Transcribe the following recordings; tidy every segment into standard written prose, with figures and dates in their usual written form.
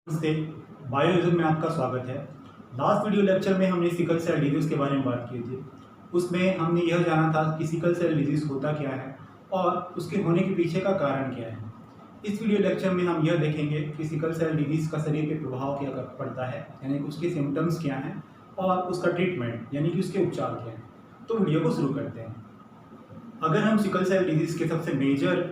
नमस्ते। बायोविजन में आपका स्वागत है। लास्ट वीडियो लेक्चर में हमने सिकल सेल डिजीज़ के बारे में बात की थी। उसमें हमने यह जाना था कि सिकल सेल डिजीज़ होता क्या है और उसके होने के पीछे का कारण क्या है। इस वीडियो लेक्चर में हम यह देखेंगे कि सिकल सेल डिजीज़ का शरीर पे प्रभाव क्या पड़ता है, यानी कि उसके सिम्टम्स क्या हैं और उसका ट्रीटमेंट यानी कि उसके उपचार क्या हैं। तो वीडियो को शुरू करते हैं। अगर हम सिकल सेल डिजीज़ के सबसे मेजर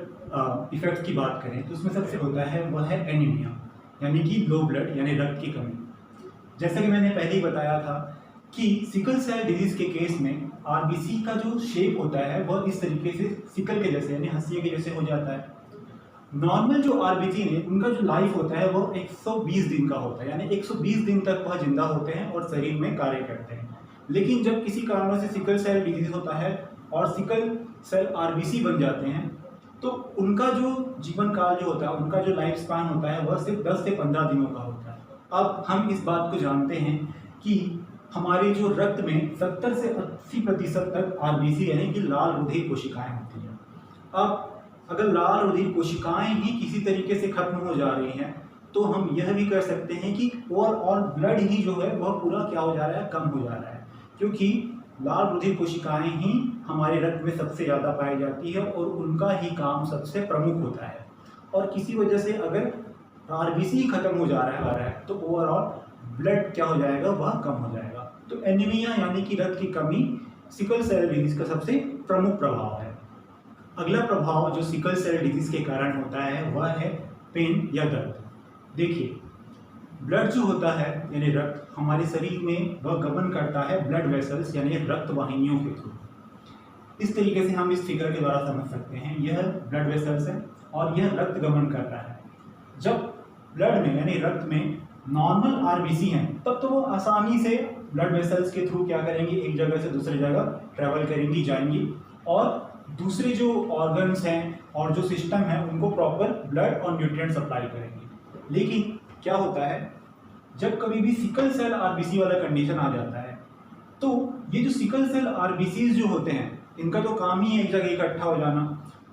इफेक्ट की बात करें तो उसमें सबसे होता है वह है एनीमिया, यानी कि लो ब्लड यानी रक्त की कमी। जैसा कि मैंने पहले ही बताया था कि सिकल सेल डिजीज़ के केस में आरबीसी का जो शेप होता है वह इस तरीके से सिकल के जैसे यानी हंसिया के जैसे हो जाता है। नॉर्मल जो आरबीसी है उनका जो लाइफ होता है वो 120 दिन का होता है, यानी 120 दिन तक वह जिंदा होते हैं और शरीर में कार्य करते हैं। लेकिन जब किसी कारणों से सिकल सेल डिजीज होता है और सिकल सेल आरबीसी बन जाते हैं तो उनका जो जीवन काल जो होता है, उनका जो लाइफ स्पैन होता है वह सिर्फ 10 से 15 दिनों का होता है। अब हम इस बात को जानते हैं कि हमारे जो रक्त में 70 से 80% तक आरबीसी यानी कि लाल रुधिर कोशिकाएं होती हैं। अब अगर लाल रुधिर कोशिकाएं ही किसी तरीके से खत्म हो जा रही हैं तो हम यह भी कर सकते हैं कि ओवरऑल ब्लड ही जो है वह पूरा क्या हो जा रहा है, कम हो जा रहा है, क्योंकि लाल रुधिर कोशिकाएं ही हमारे रक्त में सबसे ज़्यादा पाई जाती है और उनका ही काम सबसे प्रमुख होता है। और किसी वजह से अगर आरबीसी खत्म हो जा रहा है तो ओवरऑल ब्लड क्या हो जाएगा, वह कम हो जाएगा। तो एनीमिया यानी कि रक्त की कमी सिकल सेल डिजीज का सबसे प्रमुख प्रभाव है। अगला प्रभाव जो सिकल सेल डिजीज के कारण होता है वह है पेन या दर्द। देखिए, ब्लड जो होता है यानी रक्त हमारे शरीर में वह गमन करता है ब्लड वेसल्स यानी रक्त वाहिनियों के थ्रू। इस तरीके से हम इस फिगर के द्वारा समझ सकते हैं, यह ब्लड वेसल्स है और यह रक्त गमन कर रहा है। जब ब्लड में यानी रक्त में नॉर्मल आरबीसी हैं तब तो वो आसानी से ब्लड वेसल्स के थ्रू क्या करेंगी, एक जगह से दूसरी जगह ट्रेवल करेंगी, जाएंगी और दूसरे जो ऑर्गन्स हैं और जो सिस्टम है उनको प्रॉपर ब्लड और न्यूट्रिएंट सप्लाई करेंगे। लेकिन क्या होता है, जब कभी भी सिकल सेल आरबीसी वाला कंडीशन आ जाता है तो ये जो सिकल सेल आरबीसीज जो होते हैं इनका तो काम ही है एक जगह इकट्ठा हो जाना,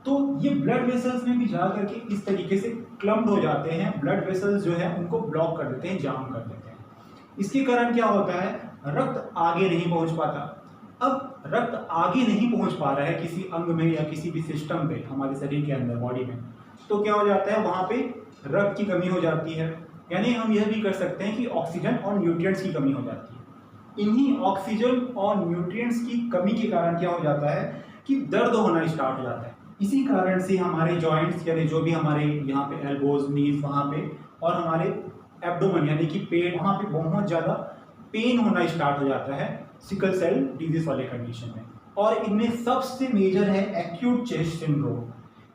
तो ये ब्लड वेसल्स में भी जा करके इस तरीके से क्लम्प्ड हो जाते हैं। ब्लड वेसल्स जो है उनको ब्लॉक कर देते हैं, जाम कर देते हैं। इसके कारण क्या होता है, रक्त आगे नहीं पहुंच पाता। अब रक्त आगे नहीं पहुंच पा रहा है किसी अंग में या किसी भी सिस्टम पे हमारे शरीर के अंदर बॉडी में, तो क्या हो जाता है, वहां पे रक्त की कमी हो जाती है। यानी हम यह भी कर सकते हैं कि ऑक्सीजन और न्यूट्रिएंट्स की कमी हो जाती है। इन्हीं ऑक्सीजन और न्यूट्रिएंट्स की कमी के कारण क्या हो जाता है कि दर्द होना स्टार्ट हो जाता है। इसी कारण से हमारे जॉइंट्स यानी जो भी हमारे यहाँ पे एल्बोज, नीज वहाँ पे और हमारे एब्डोमेन यानी कि पेट, वहाँ पे बहुत ज़्यादा पेन होना स्टार्ट हो जाता है सिकल सेल डिजीज वाले कंडीशन में। और इनमें सबसे मेजर है एक्यूट चेस्ट सिंड्रोम,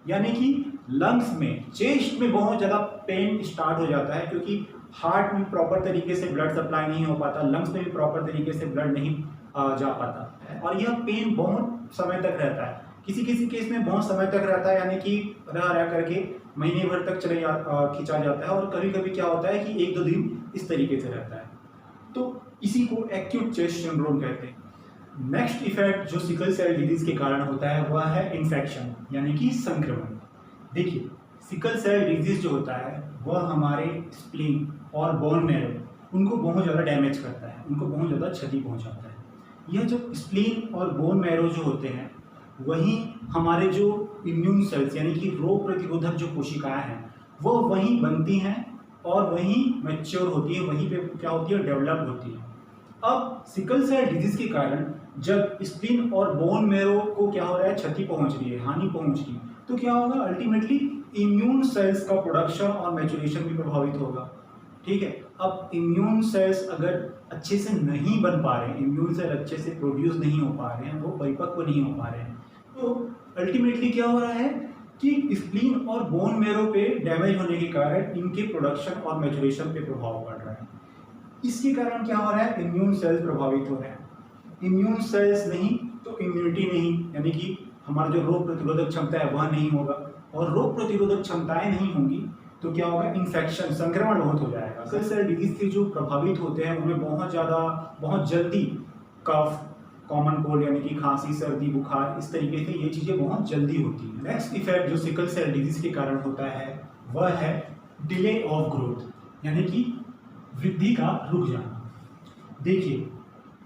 यानी कि लंग्स में, चेस्ट में बहुत ज़्यादा पेन स्टार्ट हो जाता है, क्योंकि हार्ट में प्रॉपर तरीके से ब्लड सप्लाई नहीं हो पाता, लंग्स में भी प्रॉपर तरीके से ब्लड नहीं जा पाता और यह पेन बहुत समय तक रहता है। किसी किसी केस में बहुत समय तक रहता है, यानी कि रह करके महीने भर तक खिंचा जाता है और कभी कभी क्या होता है कि 1-2 दिन इस तरीके से रहता है। तो इसी को एक्यूट चेस्ट सिंड्रोम कहते हैं। नेक्स्ट इफेक्ट जो सिकल सेल डिजीज के कारण होता है वह है इन्फेक्शन यानी कि संक्रमण। देखिए, सिकल सेल डिजीज जो होता है वह हमारे स्प्लीन और बोन मैरो उनको बहुत ज़्यादा डैमेज करता है, उनको बहुत ज़्यादा क्षति पहुंचाता है। यह जो स्प्लीन और बोन मैरो जो होते हैं वहीं हमारे जो इम्यून सेल्स यानी कि रोग प्रतिरोधक जो कोशिकाएं हैं वो वहीं बनती हैं और वहीं मैच्योर होती है, वहीं पे क्या होती है, डेवलप होती है। अब सिकल सेल डिजीज के कारण जब स्प्लीन और बोन मैरो को क्या हो रहा है, क्षति पहुंच रही है, हानि पहुंच रही है, तो क्या होगा, अल्टीमेटली इम्यून सेल्स का प्रोडक्शन और मैच्योरेशन भी प्रभावित होगा। ठीक है, अब इम्यून सेल्स अगर अच्छे से नहीं बन पा रहे हैं, इम्यून सेल अच्छे से प्रोड्यूस नहीं हो पा रहे हैं, वो परिपक्व नहीं हो पा रहे हैं, तो अल्टीमेटली क्या हो रहा है कि स्प्लीन और बोन मैरो पे डैमेज होने के कारण इनके प्रोडक्शन और मैच्योरेशन पे प्रभाव पड़ रहा है। इसके कारण क्या हो रहा है, इम्यून सेल्स प्रभावित हो रहे हैं। इम्यून सेल्स नहीं तो इम्यूनिटी नहीं, यानी कि हमारा जो रोग प्रतिरोधक क्षमता है वह नहीं होगा, और रोग प्रतिरोधक क्षमताएं नहीं होंगी तो क्या होगा, इन्फेक्शन, संक्रमण बहुत हो जाएगा। सिकल सेल डिजीज से जो प्रभावित होते हैं उनमें बहुत जल्दी कफ, कॉमन कोल्ड यानी कि खांसी, सर्दी, बुखार, इस तरीके से ये चीज़ें बहुत जल्दी होती हैं। नेक्स्ट इफेक्ट जो सिकल सेल डिजीज के कारण होता है वह है डिले ऑफ ग्रोथ। यानी कि वृद्धि का रुक जाना। देखिए,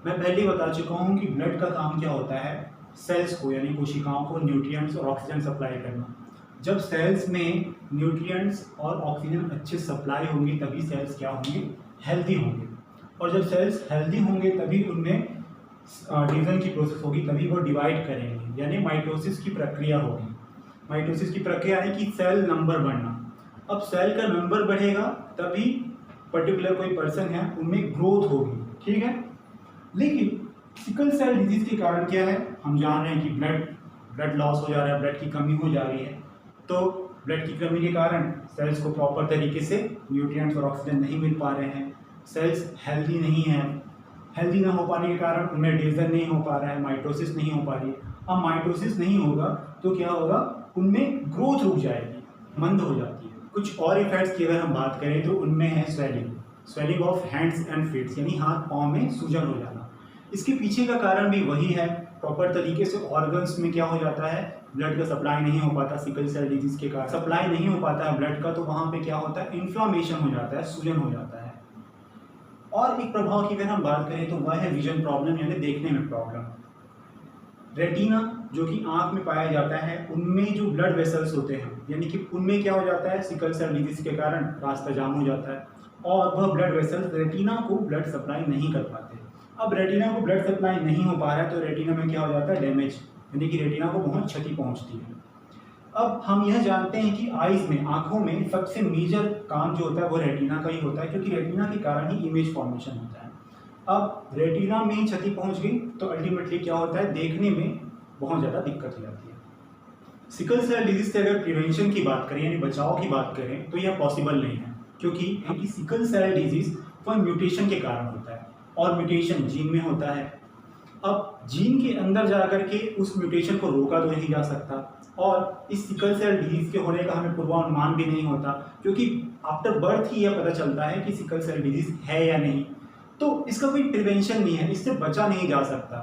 मैं पहले ही बता चुका हूँ कि ब्लड का काम क्या होता है, सेल्स को यानी कोशिकाओं को न्यूट्रिएंट्स और ऑक्सीजन सप्लाई करना। जब सेल्स में न्यूट्रिएंट्स और ऑक्सीजन अच्छे सप्लाई होंगे तभी सेल्स क्या होंगे, हेल्दी होंगे। और जब सेल्स हेल्दी होंगे तभी उनमें डिवीजन की प्रोसेस होगी, तभी वो डिवाइड करेंगे, यानी माइटोसिस की प्रक्रिया होगी। माइटोसिस की प्रक्रिया है कि सेल नंबर बढ़ना। अब सेल का नंबर बढ़ेगा तभी पर्टिकुलर कोई पर्सन है उनमें ग्रोथ होगी, ठीक है। लेकिन सिकल सेल डिजीज के कारण क्या है, हम जान रहे हैं कि ब्लड लॉस हो जा रहा है, ब्लड की कमी हो जा रही है। तो ब्लड की कमी के कारण सेल्स को प्रॉपर तरीके से न्यूट्रिएंट्स और ऑक्सीजन नहीं मिल पा रहे हैं, सेल्स हेल्दी नहीं है। हेल्दी ना हो पाने के कारण उनमें डिवीजन नहीं हो पा रहा है, माइटोसिस नहीं हो पा रही है। अब माइटोसिस नहीं होगा तो क्या होगा, उनमें ग्रोथ रुक जाएगी, मंद हो जाती है। कुछ और इफेक्ट्स की अगर हम बात करें तो उनमें है swelling of hands and feets, यानी हाथ पाँव में सूजन हो जाना। इसके पीछे का कारण भी वही है, प्रॉपर तरीके से ऑर्गन्स में क्या हो जाता है, ब्लड का सप्लाई नहीं हो पाता। सिकल सेल डिजीज के कारण सप्लाई नहीं हो पाता है ब्लड का, तो वहाँ पे क्या होता है, इन्फ्लामेशन हो जाता है, सूजन हो जाता है। और एक प्रभाव की अगर हम बात करें तो वह है विजन प्रॉब्लम, यानी देखने में प्रॉब्लम। रेटिना जो कि आंख में पाया जाता है, उनमें जो ब्लड वेसल्स होते हैं, यानी कि उनमें क्या हो जाता है, सिकल सेल डिजीज के कारण रास्ता जाम हो जाता है और वह ब्लड वेसल्स रेटिना को ब्लड सप्लाई नहीं कर पाते। अब रेटिना को ब्लड सप्लाई नहीं हो पा रहा है तो रेटिना में क्या हो जाता है, डैमेज, यानी कि रेटिना को बहुत क्षति पहुंचती है। अब हम यह जानते हैं कि आईज में, आंखों में सबसे मेजर काम जो होता है वो रेटिना का ही होता है, क्योंकि रेटिना के कारण ही इमेज फॉर्मेशन होता है। अब रेटिना में ही क्षति पहुंच गई तो अल्टीमेटली क्या होता है, देखने में बहुत ज़्यादा दिक्कत हो जाती है। सिकल सेल डिजीज से अगर प्रिवेंशन की बात करें यानी बचाव की बात करें तो यह पॉसिबल नहीं है, क्योंकि सिकल सेल डिजीज वह म्यूटेशन के कारण होता है और म्यूटेशन जीन में होता है। अब जीन के अंदर जाकर के उस म्यूटेशन को रोका तो नहीं जा सकता, और इस सिकल सेल डिजीज के होने का हमें पूर्वानुमान भी नहीं होता, क्योंकि आफ्टर बर्थ ही यह पता चलता है कि सिकल सेल डिजीज है या नहीं। तो इसका कोई प्रिवेंशन नहीं है, इससे बचा नहीं जा सकता।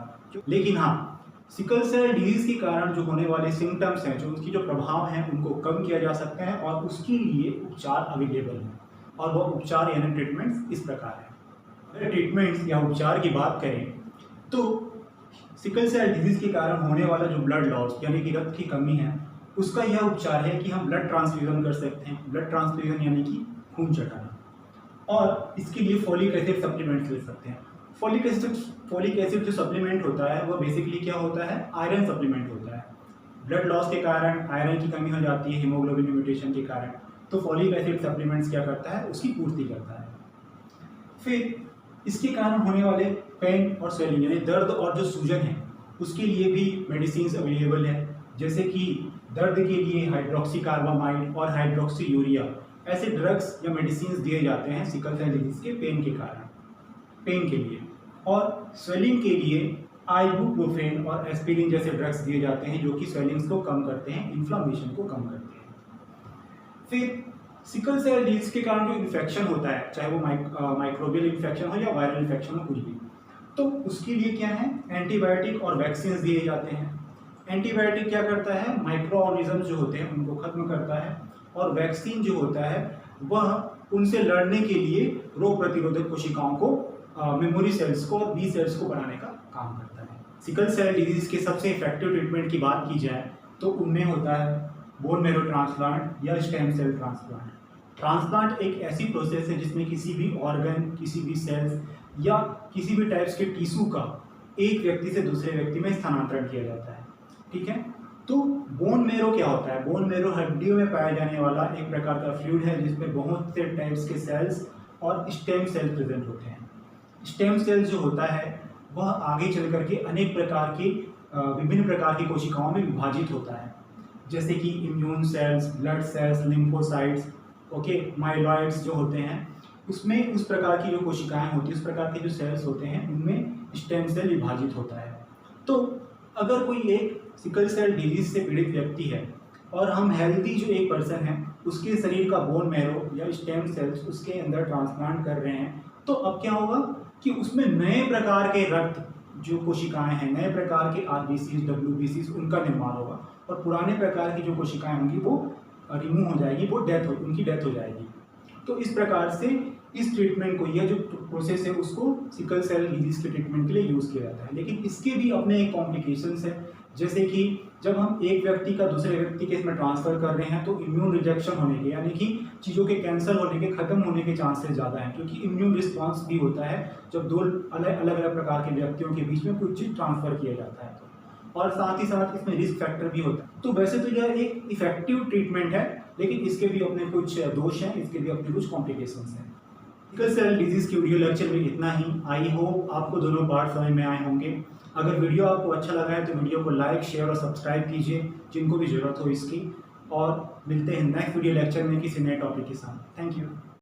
लेकिन हाँ, सिकल सेल डिजीज के कारण जो होने वाले सिम्टम्स हैं, जो उसकी जो प्रभाव हैं, उनको कम किया जा सकता है और उसके लिए उपचार अवेलेबल है। और वह उपचार यानी ट्रीटमेंट्स इस प्रकार है। अगर ट्रीटमेंट्स या उपचार की बात करें तो सिकल सेल डिजीज के कारण होने वाला जो ब्लड लॉस यानी कि रक्त की कमी है, उसका यह उपचार है कि हम ब्लड ट्रांसफ्यूजन कर सकते हैं। ब्लड ट्रांसफ्यूजन यानी कि खून चढ़ाना, और इसके लिए फोलिक एसिड सप्लीमेंट्स ले सकते हैं। फोलिक एसिड जो सप्लीमेंट होता है वो बेसिकली क्या होता है, आयरन सप्लीमेंट होता है। ब्लड लॉस के कारण आयरन की कमी हो जाती है हीमोग्लोबिन म्यूटेशन के कारण, तो फोलिक एसिड सप्लीमेंट्स क्या करता है, उसकी पूर्ति करता है। फिर इसके कारण होने वाले पेन और स्वेलिंग यानी दर्द और जो सूजन है, उसके लिए भी मेडिसिन अवेलेबल है। जैसे कि दर्द के लिए हाइड्रोक्सीकार्बामाइड और हाइड्रोक्सी यूरिया ऐसे ड्रग्स या मेडिसिन दिए जाते हैं सिकल सेल डिजीज के पेन के कारण, पेन के लिए। और स्वेलिंग के लिए आइबुप्रोफेन और एस्पिरिन जैसे ड्रग्स दिए जाते हैं जो कि स्वेलिंग्स को कम करते हैं, इन्फ्लामेशन को कम करते हैं। फिर सिकल सेल डिजीज के कारण जो इन्फेक्शन होता है, चाहे वो माइक्रोबियल इन्फेक्शन हो या वायरल इन्फेक्शन हो, कुछ भी, तो उसके लिए क्या है, एंटीबायोटिक और वैक्सीन दिए जाते हैं। एंटीबायोटिक क्या करता है, माइक्रो ऑर्गेनिज्म जो होते हैं उनको खत्म करता है, और वैक्सीन जो होता है वह उनसे लड़ने के लिए रोग प्रतिरोधक कोशिकाओं को, मेमोरी सेल्स को और बी सेल्स को बनाने का काम करता है। सिकल सेल डिजीज के सबसे इफेक्टिव ट्रीटमेंट की बात की जाए तो उनमें होता है बोन मैरो ट्रांसप्लांट या स्टेम सेल ट्रांसप्लांट। ट्रांसप्लांट एक ऐसी प्रोसेस है जिसमें किसी भी ऑर्गन, किसी भी सेल्स या किसी भी टाइप्स के टिश्यू का एक व्यक्ति से दूसरे व्यक्ति में स्थानांतरण किया जाता है, ठीक है। तो बोन मैरो क्या होता है, बोन मैरो हड्डियों में पाया जाने वाला एक प्रकार का फ्लूइड है जिसमें बहुत से टाइप्स के सेल्स और स्टेम सेल प्रेजेंट होते हैं। स्टेम सेल्स जो होता है वह आगे चल करके अनेक प्रकार के विभिन्न प्रकार की कोशिकाओं में विभाजित होता है, जैसे कि immune cells, blood cells, lymphocytes, okay, myeloids जो होते हैं, उसमें उस प्रकार की जो कोशिकाएं होती हैं, उस प्रकार के जो सेल्स होते हैं, उनमें स्टेम सेल विभाजित होता है। तो अगर कोई एक सिकल सेल डिजीज से पीड़ित व्यक्ति है और हम हेल्दी जो एक पर्सन है उसके शरीर का बोन मैरो या स्टेम सेल्स उसके अंदर ट्रांसप्लांट कर रहे हैं, तो अब क्या होगा कि उसमें नए प्रकार के रक्त जो कोशिकाएं हैं, नए प्रकार के आरबीसीज, डब्ल्यूबीसीज, उनका निर्माण होगा, और पुराने प्रकार की जो कोशिकाएं होंगी वो रिमूव हो जाएगी, वो उनकी डेथ हो जाएगी। तो इस प्रकार से इस ट्रीटमेंट को, यह जो प्रोसेस है उसको सिकल सेल डिजीज़ के ट्रीटमेंट के लिए यूज़ किया जाता है। लेकिन इसके भी अपने एक कॉम्प्लिकेशंस है, जैसे कि जब हम एक व्यक्ति का दूसरे व्यक्ति के इसमें ट्रांसफ़र कर रहे हैं तो इम्यून रिजेक्शन होने के, यानी कि चीज़ों के कैंसर होने के, ख़त्म होने के चांसेस ज़्यादा हैं, क्योंकि इम्यून रिस्पॉन्स भी होता है जब दो अलग अलग प्रकार के व्यक्तियों के बीच में कुछ चीज़ ट्रांसफ़र किया जाता है। और साथ ही साथ इसमें रिस्क फैक्टर भी होता है। तो वैसे तो यह एक इफेक्टिव ट्रीटमेंट है, लेकिन इसके भी अपने कुछ दोष हैं, इसके भी अपने कुछ कॉम्प्लिकेशंस हैं। सिकल सेल डिजीज़ की वीडियो लेक्चर में इतना ही। आई होप आपको दोनों पार्ट समझ में आए होंगे। अगर वीडियो आपको अच्छा लगा है तो वीडियो को लाइक, शेयर और सब्सक्राइब कीजिए जिनको भी ज़रूरत हो इसकी। और मिलते हैं नेक्स्ट वीडियो लेक्चर में किसी नए टॉपिक के साथ। Thank you.